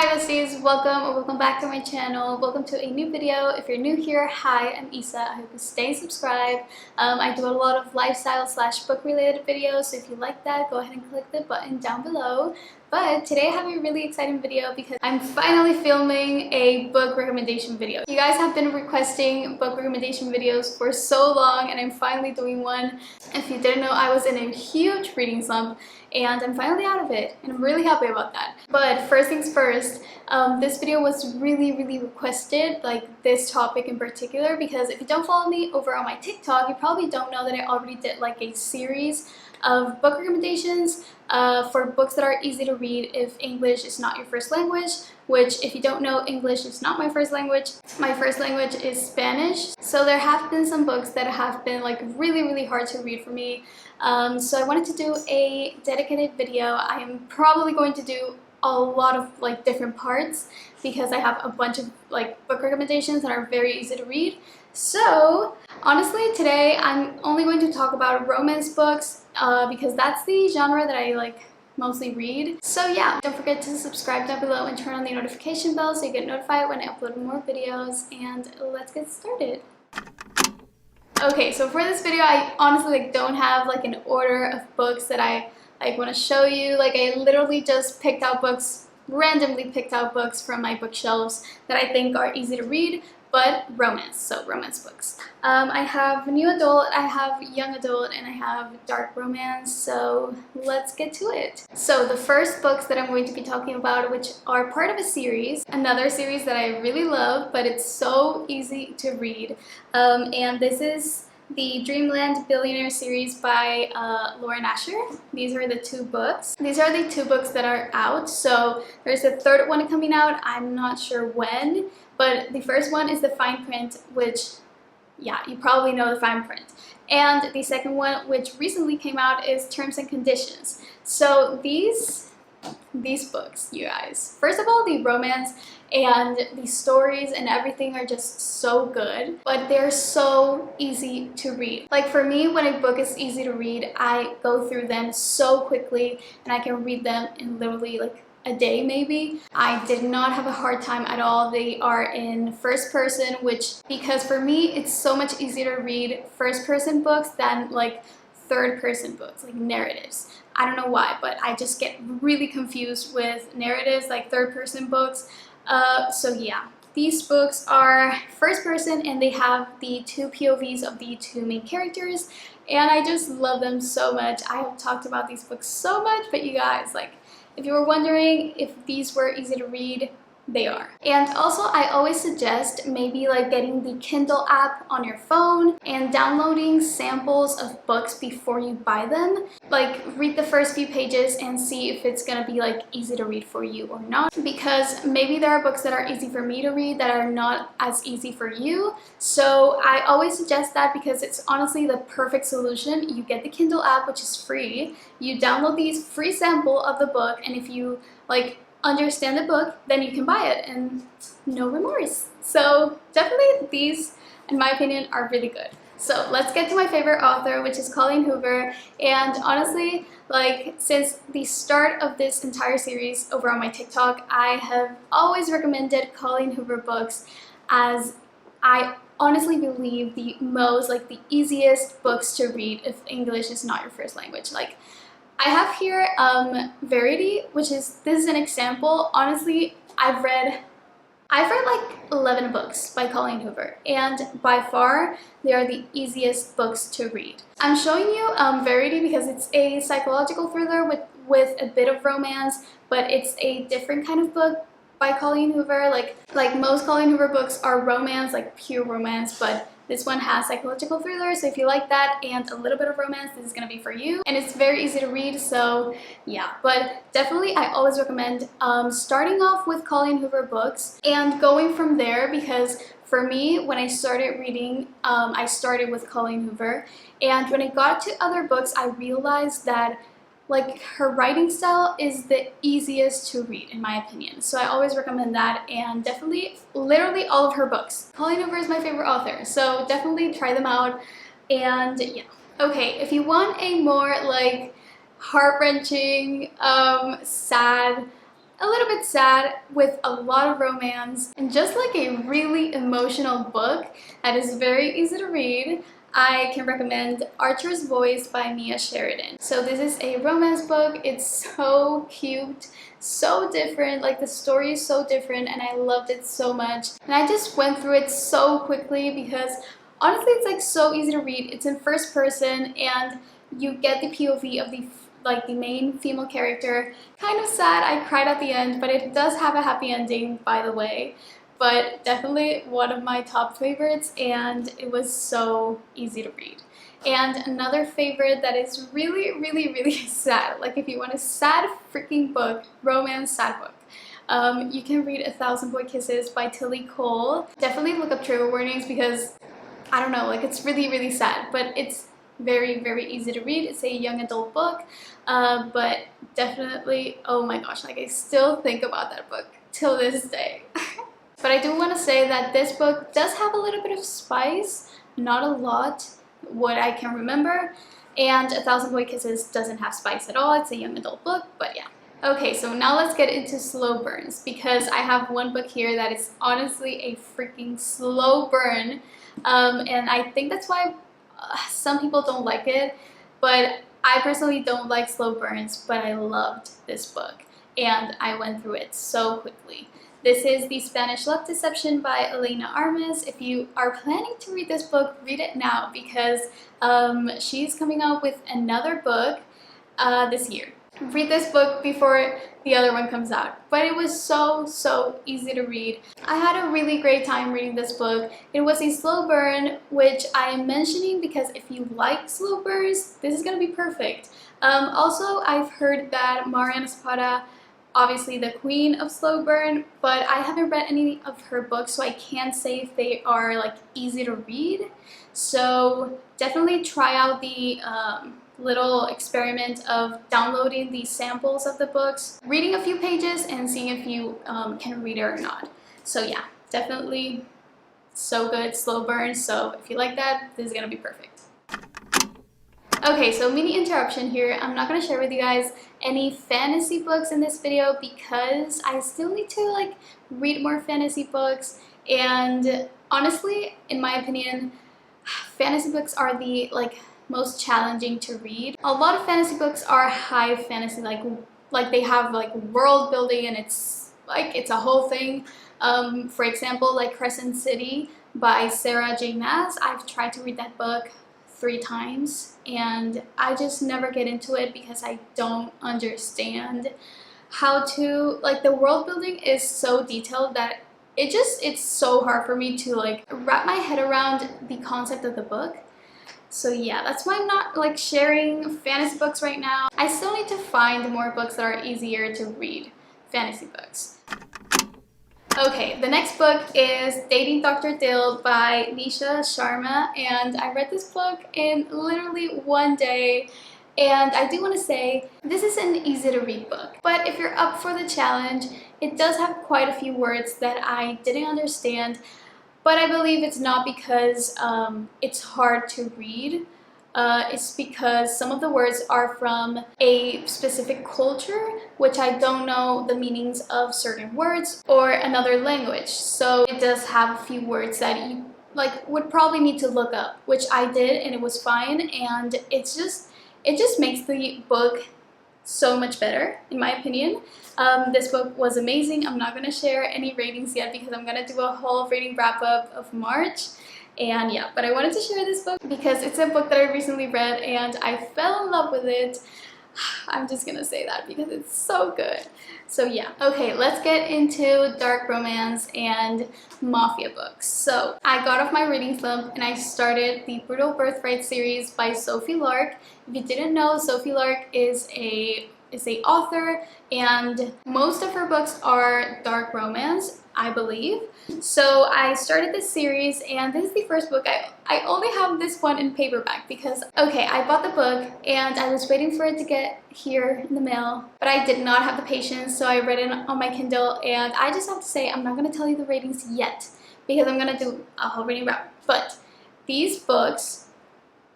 Hi besties, welcome or welcome back to my channel. Welcome to a new video. If you're new here, hi, I'm Isa. I hope you stay subscribed. I do a lot of lifestyle / book related videos, so if you like that, go ahead and click the button down below. But today I have a really exciting video because I'm finally filming a book recommendation video. You guys have been requesting book recommendation videos for so long and I'm finally doing one. If you didn't know, I was in a huge reading slump and I'm finally out of it and I'm really happy about that. But first things first, this video was really requested, like this topic in particular, because if you don't follow me over on my TikTok, you probably don't know that I already did like a series of book recommendations for books that are easy to read if English is not your first language, which if you don't know, English is not my first language. My first language is Spanish, so there have been some books that have been like really hard to read for me. So I wanted to do a dedicated video. I am probably going to do a lot of like different parts because I have a bunch of like book recommendations that are very easy to read. So honestly, today I'm only going to talk about romance books because that's the genre that I like mostly read. So yeah, don't forget to subscribe down below and turn on the notification bell so you get notified when I upload more videos, and let's get started. Okay, so for this video I honestly like don't have like an order of books that I like want to show you. Like I literally just picked out books, randomly picked out books from my bookshelves that I think are easy to read, but romance, so romance books. I have new adult, I have young adult, and I have dark romance, so let's get to it. So the first books that I'm going to be talking about, which are part of a series, another series that I really love, but it's so easy to read, and this is the Dreamland Billionaire series by Lauren Asher. These are the two books. These are the two books that are out, so there's a third one coming out, I'm not sure when, but the first one is the fine print, which, yeah, you probably know the fine print. And the second one, which recently came out, is Terms and Conditions. So these books, you guys, first of all, the romance and the stories and everything are just so good, but they're so easy to read. Like for me, when a book is easy to read, I go through them so quickly and I can read them in literally like a day maybe. I did not have a hard time at all. They are in first person, which, because for me it's so much easier to read first person books than like third person books, like narratives. I don't know why, but I just get really confused with narratives, like third person books. So yeah, these books are first person and they have the two POVs of the two main characters, and I just love them so much. I have talked about these books so much, but you guys, like, if you were wondering if these were easy to read, they are. And also, I always suggest maybe like getting the Kindle app on your phone and downloading samples of books before you buy them. Like read the first few pages and see if it's gonna be like easy to read for you or not, because maybe there are books that are easy for me to read that are not as easy for you. So I always suggest that because it's honestly the perfect solution. You get the Kindle app, which is free, you download these free sample of the book, and if you like understand the book, then you can buy it and no remorse. So definitely these, in my opinion, are really good. So let's get to my favorite author, which is Colleen Hoover. And honestly, like since the start of this entire series over on my TikTok, I have always recommended Colleen Hoover books as I honestly believe the most, like the easiest books to read if English is not your first language. Like I have here Verity, which is, this is an example. Honestly, I've read like 11 books by Colleen Hoover, and by far they are the easiest books to read. I'm showing you Verity because it's a psychological thriller with a bit of romance, but it's a different kind of book by Colleen Hoover. Like most Colleen Hoover books are romance, like pure romance, but this one has psychological thriller, so if you like that and a little bit of romance, this is gonna be for you. And it's very easy to read, so yeah. But definitely, I always recommend starting off with Colleen Hoover books and going from there, because for me, when I started reading, I started with Colleen Hoover, and when I got to other books, I realized that like her writing style is the easiest to read in my opinion. So I always recommend that, and definitely literally all of her books. Colleen Hoover is my favorite author, so definitely try them out. And yeah. Okay, if you want a more like heart-wrenching, sad, a little bit sad with a lot of romance, and just like a really emotional book that is very easy to read, I can recommend Archer's Voice by Sheridan. So this is a romance book. It's so cute, so different, like the story is so different, and I loved it so much. And I just went through it so quickly because honestly it's like so easy to read. It's in first person and you get the POV of the main female character. Kind of sad, I cried at the end, but it does have a happy ending, by the way. But definitely one of my top favorites, and it was so easy to read. And another favorite that is really, really, really sad, like if you want a sad freaking book, romance sad book, you can read A Thousand Boy Kisses by Tillie. Definitely look up trigger warnings because, I don't know, like it's really, really sad, but it's very, very easy to read. It's a young adult book, but definitely, oh my gosh, like I still think about that book till this day. But I do want to say that this book does have a little bit of spice, not a lot, what I can remember, and A Thousand Boy Kisses doesn't have spice at all. It's a young adult book, but yeah. Okay, so now let's get into slow burns, because I have one book here that is honestly a freaking slow burn, and I think that's why some people don't like it, but I personally don't like slow burns, but I loved this book, and I went through it so quickly. This is The Spanish Love Deception by Elena Armas. If you are planning to read this book, read it now because she's coming out with another book this year. Read this book before the other one comes out. But it was so easy to read. I had a really great time reading this book. It was a slow burn, which I am mentioning because if you like slow burns, this is going to be perfect. Also, I've heard that Miranda, obviously the queen of slow burn, but I haven't read any of her books, so I can't say if they are like easy to read. So definitely try out the little experiment of downloading the samples of the books, reading a few pages, and seeing if you can read it or not. So yeah, definitely so good, slow burn. So if you like that, this is gonna be perfect. Okay, so mini interruption here. I'm not going to share with you guys any fantasy books in this video because I still need to like read more fantasy books, and honestly, in my opinion, fantasy books are the like most challenging to read. A lot of fantasy books are high fantasy, like they have like world building and it's a whole thing. For example, like Crescent City by Sarah J. Maas. I've tried to read that book 3 times and I just never get into it because I don't understand how to, like, the world building is so detailed that it's so hard for me to like wrap my head around the concept of the book. So yeah, that's why I'm not like sharing fantasy books right now. I still need to find more books that are easier to read, fantasy books. Okay, the next book is Dating Dr. Dill by Nisha, Sharma, and I read this book in literally one day, and I do want to say this is an easy to read book, but if you're up for the challenge, it does have quite a few words that I didn't understand, but I believe it's not because it's hard to read. It's because some of the words are from a specific culture, which I don't know the meanings of certain words, or another language. So it does have a few words that you like would probably need to look up, which I did, and it was fine. And it just makes the book so much better, in my opinion. This book was amazing. I'm not gonna share any ratings yet because I'm gonna do a whole rating wrap up of March. And yeah, but I wanted to share this book because it's a book that I recently read and I fell in love with it. I'm just gonna say that because it's so good. So yeah, okay, let's get into dark romance and mafia books. So I got off my reading slump and I started the Brutal Birthright series by Sophie Lark. If you didn't know, Sophie Lark is a author, and most of her books are dark romance, I believe. So I started this series, and this is the first book. I only have this one in paperback because, okay, I bought the book and I was waiting for it to get here in the mail, but I did not have the patience, so I read it on my Kindle, and I just have to say I'm not going to tell you the ratings yet because I'm going to do a whole rating wrap. But these books,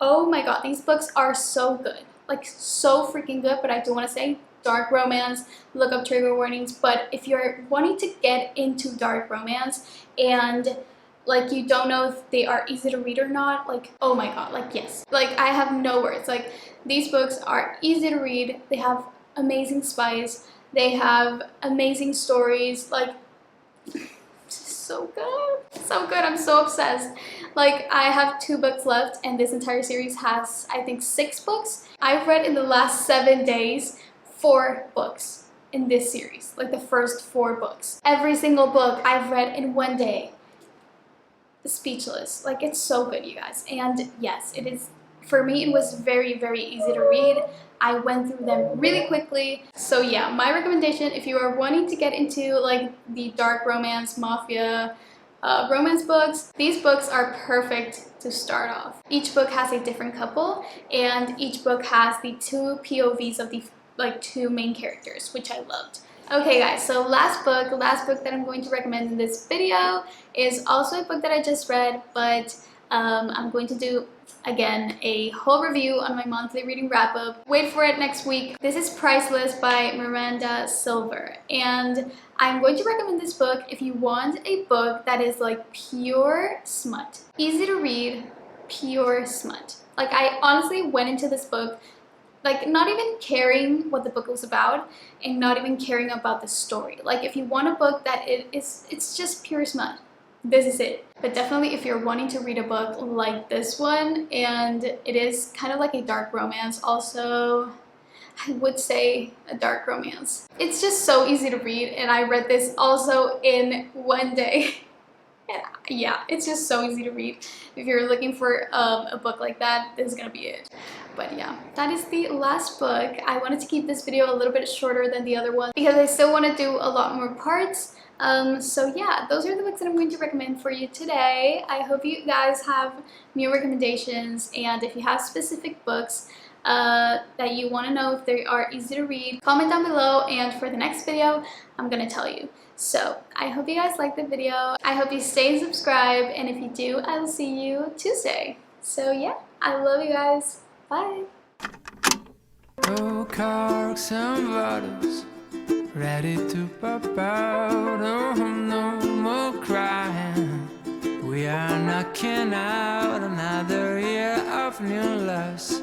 oh my god, these books are so good. like so freaking good, but I do want to say dark romance, look up trigger warnings. But if you're wanting to get into dark romance and like you don't know if they are easy to read or not, like oh my god, like yes, like I have no words. Like these books are easy to read, they have amazing spice, they have amazing stories, like so good, so good. I'm so obsessed. Like I have 2 books left and this entire series has I think 6 books. I've read in the last 7 days 4 books in this series, like the first 4 books. Every single book I've read in 1 day. Speechless. Like it's so good, you guys. And yes, it is, for me it was very easy to read. I went through them really quickly. So yeah, my recommendation if you are wanting to get into like the dark romance, mafia, romance books, these books are perfect to start off. Each book has a different couple and each book has the 2 POVs of the like 2 main characters, which I loved. Okay guys, so last book that I'm going to recommend in this video is also a book that I just read, but I'm going to do again a whole review on my monthly reading wrap up. Wait for it next week. This is Priceless by Miranda Silver, and I'm going to recommend this book if you want a book that is like pure smut, easy to read, pure smut. Like I honestly went into this book like not even caring what the book was about and not even caring about the story. Like if you want a book that it's just pure smut, this is it. But definitely if you're wanting to read a book like this one, and it is kind of like a dark romance also, I would say a dark romance. It's just so easy to read and I read this also in 1 day. And yeah, it's just so easy to read. If you're looking for a book like that, this is gonna be it. But yeah, that is the last book. I wanted to keep this video a little bit shorter than the other one because I still want to do a lot more parts. So yeah, those are the books that I'm going to recommend for you today. I hope you guys have new recommendations, and if you have specific books that you want to know if they are easy to read, comment down below, and for the next video, I'm gonna tell you. So I hope you guys liked the video. I hope you stay and subscribe, and if you do, I will see you Tuesday. So yeah, I love you guys. Bye. No corks and bottles ready to pop out. Oh, no more crying. We are knocking out another year of new loves.